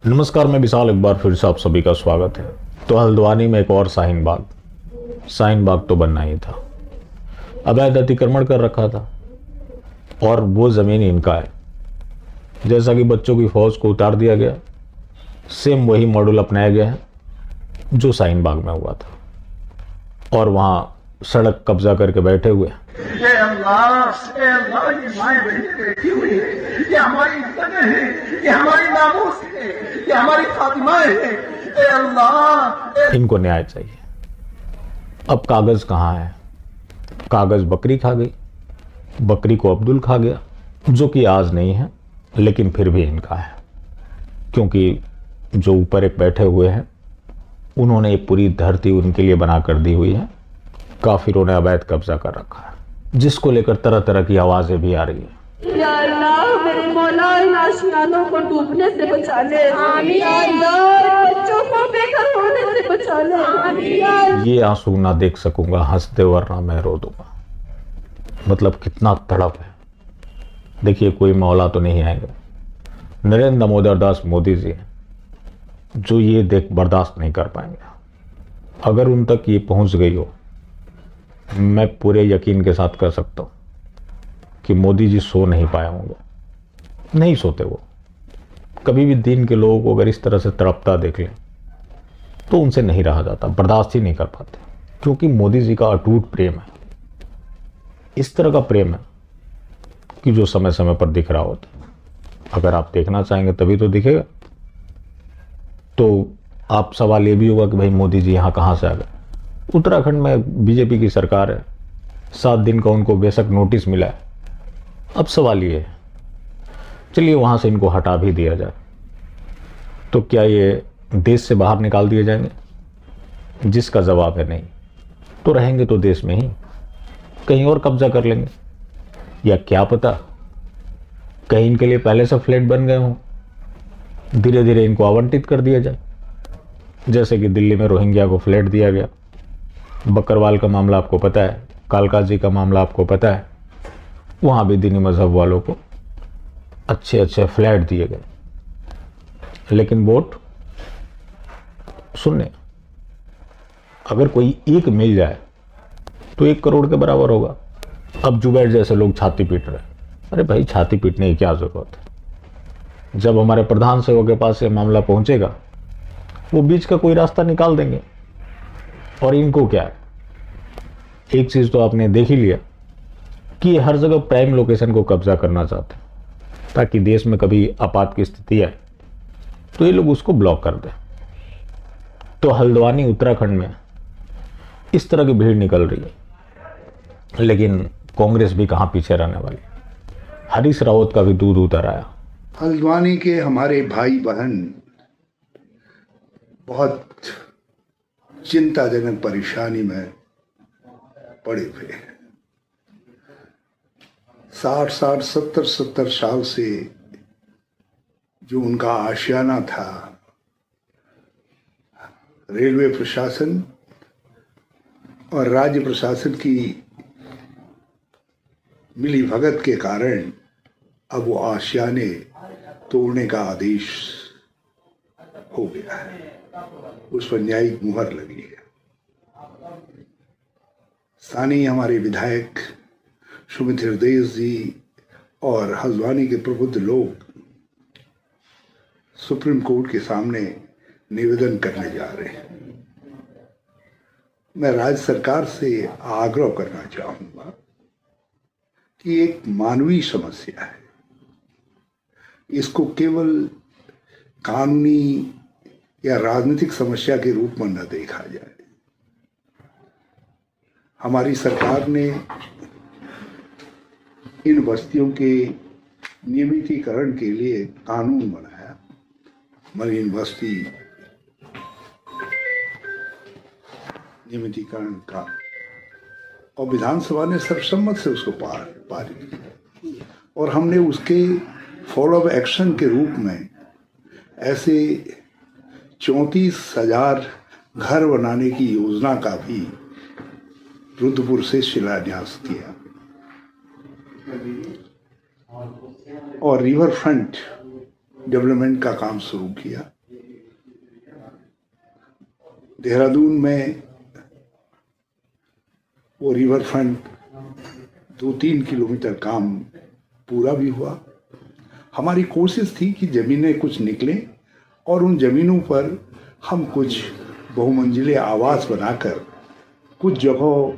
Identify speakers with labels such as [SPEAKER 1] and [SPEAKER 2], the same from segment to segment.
[SPEAKER 1] नमस्कार, मैं विशाल एक बार फिर से आप सभी का स्वागत है। तो हल्द्वानी में एक और शाहीन बाग तो बनना ही था। अवैध अतिक्रमण कर रखा था और वो ज़मीन इनका है। जैसा कि बच्चों की फौज को उतार दिया गया, सेम वही मॉडल अपनाया गया है जो शाहीन बाग में हुआ था। और वहाँ सड़क कब्जा करके बैठे हुए हैं।
[SPEAKER 2] ये अल्लाह ये माएँ बहनें बैठी हुई है, ये हमारी इज्जतें हैं, ये हमारी नामूस है, ये हमारी फातिमाएं हैं। ए अल्लाह,
[SPEAKER 1] इनको न्याय चाहिए। अब कागज कहाँ है? कागज बकरी खा गई, बकरी को अब्दुल खा गया, जो कि आज नहीं है लेकिन फिर भी इनका है, क्योंकि जो ऊपर एक बैठे हुए हैं उन्होंने ये पूरी धरती उनके लिए बना कर दी हुई है। काफिरों ने अवैध कब्जा कर रखा है, जिसको लेकर तरह तरह की आवाजें भी आ रही है।
[SPEAKER 3] या अल्लाह, मेरे मौला इन आशियानों को डूबने से बचा ले। आमीन। या अल्लाह, बच्चों को बेघर होने से बचा ले। आमीन।
[SPEAKER 1] ये आंसू ना देख सकूंगा, हंसते वरना मैं रो दूंगा। मतलब कितना तड़प है। देखिए, कोई मौला तो नहीं आएगा। नरेंद्र दामोदर दास मोदी जी हैं जो ये देख बर्दाश्त नहीं कर पाएंगे। अगर उन तक ये पहुंच गई हो, मैं पूरे यकीन के साथ कर सकता हूं कि मोदी जी सो नहीं पाए होंगे। नहीं सोते वो कभी भी। दिन के लोगों को अगर इस तरह से तड़पता देख लें तो उनसे नहीं रहा जाता, बर्दाश्त ही नहीं कर पाते, क्योंकि मोदी जी का अटूट प्रेम है। इस तरह का प्रेम है कि जो समय समय पर दिख रहा होता है। अगर आप देखना चाहेंगे तभी तो दिखेगा। तो आप सवाल ये भी होगा कि भाई मोदी जी यहाँ कहाँ से आ गए? उत्तराखंड में बीजेपी की सरकार है, 7 दिन का उनको बेशक नोटिस मिला है। अब सवाल ये है, चलिए वहां से इनको हटा भी दिया जाए तो क्या ये देश से बाहर निकाल दिए जाएंगे? जिसका जवाब है नहीं। तो रहेंगे तो देश में ही, कहीं और कब्जा कर लेंगे, या क्या पता कहीं इनके लिए पहले से फ्लैट बन गए हों, धीरे धीरे इनको आवंटित कर दिया जाए। जैसे कि दिल्ली में रोहिंग्या को फ्लैट दिया गया, बकरवाल का मामला आपको पता है, कालकाजी का मामला आपको पता है। वहां भी दीनी मजहब वालों को अच्छे अच्छे फ्लैट दिए गए, लेकिन वोट सुनने अगर कोई एक मिल जाए तो 1 करोड़ के बराबर होगा। अब जुबैर जैसे लोग छाती पीट रहे हैं। अरे भाई, छाती पीटने की क्या जरूरत है? जब हमारे प्रधान सेवक के पास ये मामला पहुंचेगा, वो बीच का कोई रास्ता निकाल देंगे। और इनको क्या है, एक चीज तो आपने देख ही लिया कि ये हर जगह प्राइम लोकेशन को कब्जा करना चाहते हैं, ताकि देश में कभी आपात की स्थिति आए तो ये लोग उसको ब्लॉक कर दें। तो हल्द्वानी उत्तराखंड में इस तरह की भीड़ निकल रही है, लेकिन कांग्रेस भी कहां पीछे रहने वाली। हरीश रावत का भी दूध उतर आया।
[SPEAKER 4] हल्द्वानी के हमारे भाई बहन बहुत चिंताजनक परेशानी में पड़े हुए हैं। 60 70 साल से जो उनका आशियाना था, रेलवे प्रशासन और राज्य प्रशासन की मिली भगत के कारण अब वो आशियाने तोड़ने का आदेश हो गया है, उस पर न्यायिक मुहर लगी है। स्थानीय हमारे विधायक सुमित हृदय जी और हल्द्वानी के प्रबुद्ध लोग सुप्रीम कोर्ट के सामने निवेदन करने जा रहे हैं। मैं राज्य सरकार से आग्रह करना चाहूंगा कि एक मानवीय समस्या है, इसको केवल कानूनी या राजनीतिक समस्या के रूप में न देखा जाए। हमारी सरकार ने इन बस्तियों के नियमितीकरण के लिए कानून बनाया, मरीन बस्ती नियमितीकरण का, और विधानसभा ने सर्वसम्मत से उसको पारित किया। और हमने उसके फॉलोअप एक्शन के रूप में ऐसे 34,000 घर बनाने की योजना का भी रुद्रपुर से शिलान्यास किया। और रिवर फ्रंट डेवलपमेंट का काम शुरू किया। देहरादून में वो रिवर फ्रंट 2-3 किलोमीटर काम पूरा भी हुआ। हमारी कोशिश थी कि ज़मीनें कुछ निकलें और उन ज़मीनों पर हम कुछ बहुमंजिले आवास बनाकर कुछ जगहों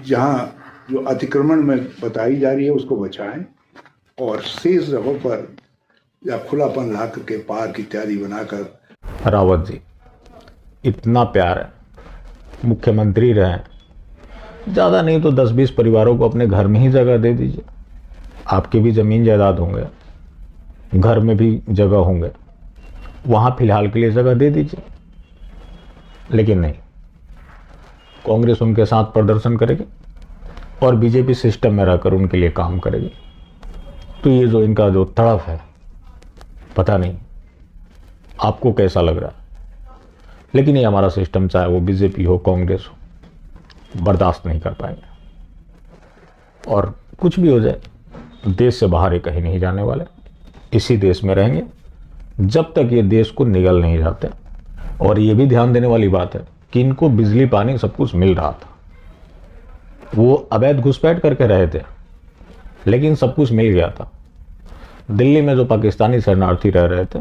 [SPEAKER 4] जहाँ जो अतिक्रमण में बताई जा रही है उसको बचाएं और शेष जगहों पर या खुलापन ला करके पार्क इत्यादि बनाकर।
[SPEAKER 1] रावत जी, इतना प्यार है, मुख्यमंत्री रहे, ज़्यादा नहीं तो 10-20 परिवारों को अपने घर में ही जगह दे दीजिए। आपकी भी ज़मीन जायदाद होंगे, घर में भी जगह होंगे, वहाँ फिलहाल के लिए जगह दे दीजिए। लेकिन नहीं, कांग्रेस उनके साथ प्रदर्शन करेगी और बीजेपी सिस्टम में रहकर उनके लिए काम करेगी। तो ये जो इनका जो तड़प है, पता नहीं आपको कैसा लग रहा है, लेकिन ये हमारा सिस्टम, चाहे वो बीजेपी हो कांग्रेस हो, बर्दाश्त नहीं कर पाएंगे। और कुछ भी हो जाए, देश से बाहर ही कहीं नहीं जाने वाले, इसी देश में रहेंगे जब तक ये देश को निगल नहीं जाते। और ये भी ध्यान देने वाली बात है कि इनको बिजली पानी सब कुछ मिल रहा था, वो अवैध घुसपैठ करके रहे थे, लेकिन सब कुछ मिल गया था। दिल्ली में जो पाकिस्तानी शरणार्थी रह रहे थे,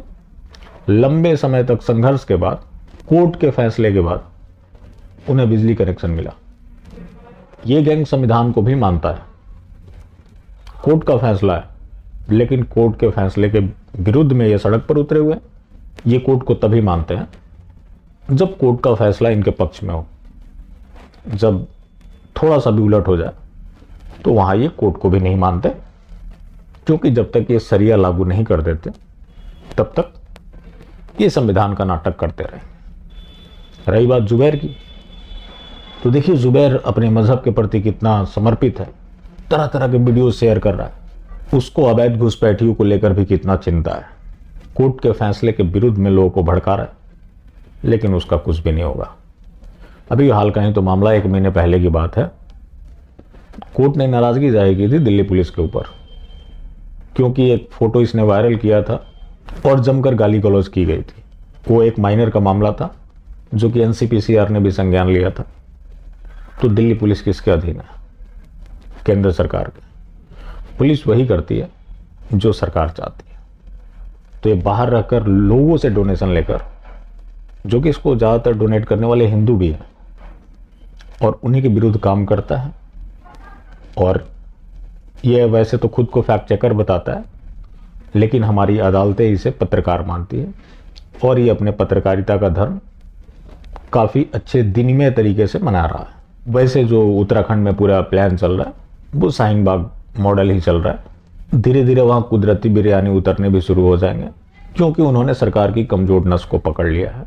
[SPEAKER 1] लंबे समय तक संघर्ष के बाद, कोर्ट के फैसले के बाद उन्हें बिजली कनेक्शन मिला। ये गैंग संविधान को भी मानता है, कोर्ट का फैसला है, लेकिन कोर्ट के फैसले के विरुद्ध में ये सड़क पर उतरे हुए। ये कोर्ट को तभी मानते हैं जब कोर्ट का फैसला इनके पक्ष में हो। जब थोड़ा सा भी उलट हो जाए तो वहां ये कोर्ट को भी नहीं मानते, क्योंकि जब तक ये शरिया लागू नहीं कर देते तब तक ये संविधान का नाटक करते रहे। रही बात जुबैर की, तो देखिए जुबैर अपने मजहब के प्रति कितना समर्पित है, तरह तरह के वीडियो शेयर कर रहा है। उसको अवैध घुसपैठियों को लेकर भी कितना चिंता है, कोर्ट के फैसले के विरुद्ध में लोगों को भड़का रहा है, लेकिन उसका कुछ भी नहीं होगा। अभी हाल कहें तो मामला 1 महीने पहले की बात है, कोर्ट ने नाराजगी जाहिर की थी दिल्ली पुलिस के ऊपर, क्योंकि एक फोटो इसने वायरल किया था और जमकर गाली गलौज की गई थी। वो एक माइनर का मामला था जो कि एनसीपीसीआर ने भी संज्ञान लिया था। तो दिल्ली पुलिस किसके अधीन है? केंद्र सरकार के। पुलिस वही करती है जो सरकार चाहती है। तो ये बाहर रहकर लोगों से डोनेशन लेकर, जो कि इसको ज़्यादातर डोनेट करने वाले हिंदू भी हैं, और उन्हीं के विरुद्ध काम करता है। और ये वैसे तो खुद को फैक्ट चेकर बताता है, लेकिन हमारी अदालतें इसे पत्रकार मानती है, और ये अपने पत्रकारिता का धर्म काफ़ी अच्छे दिनमय तरीके से मना रहा है। वैसे जो उत्तराखंड में पूरा प्लान चल रहा है वो शाहीन बाग मॉडल ही चल रहा है। धीरे धीरे वहाँ कुदरती बिरयानी उतरने भी शुरू हो जाएंगे, क्योंकि उन्होंने सरकार की कमजोर नस को पकड़ लिया है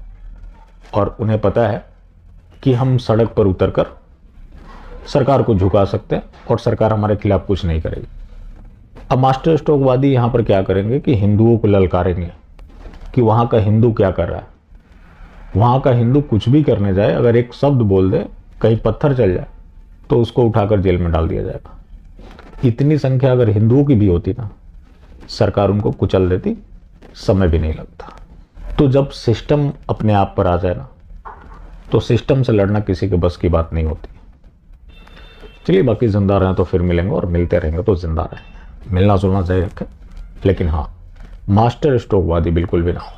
[SPEAKER 1] और उन्हें पता है कि हम सड़क पर उतरकर सरकार को झुका सकते हैं और सरकार हमारे खिलाफ कुछ नहीं करेगी। अब मास्टर स्ट्रोकवादी यहाँ पर क्या करेंगे कि हिंदुओं को ललकारेंगे कि वहाँ का हिंदू क्या कर रहा है। वहाँ का हिंदू कुछ भी करने जाए, अगर एक शब्द बोल दे, कहीं पत्थर चल जाए, तो उसको उठाकर जेल में डाल दिया जाएगा। इतनी संख्या अगर हिंदुओं की भी होती ना, सरकार उनको कुचल देती, समय भी नहीं लगता। तो जब सिस्टम अपने आप पर आ जाए ना, तो सिस्टम से लड़ना किसी के बस की बात नहीं होती। चलिए, बाकी जिंदा रहें तो फिर मिलेंगे, और मिलते रहेंगे तो जिंदा रहेंगे। मिलना जुलना जारी रखें, लेकिन हाँ, मास्टर स्ट्रोकवादी बिल्कुल भी ना हो।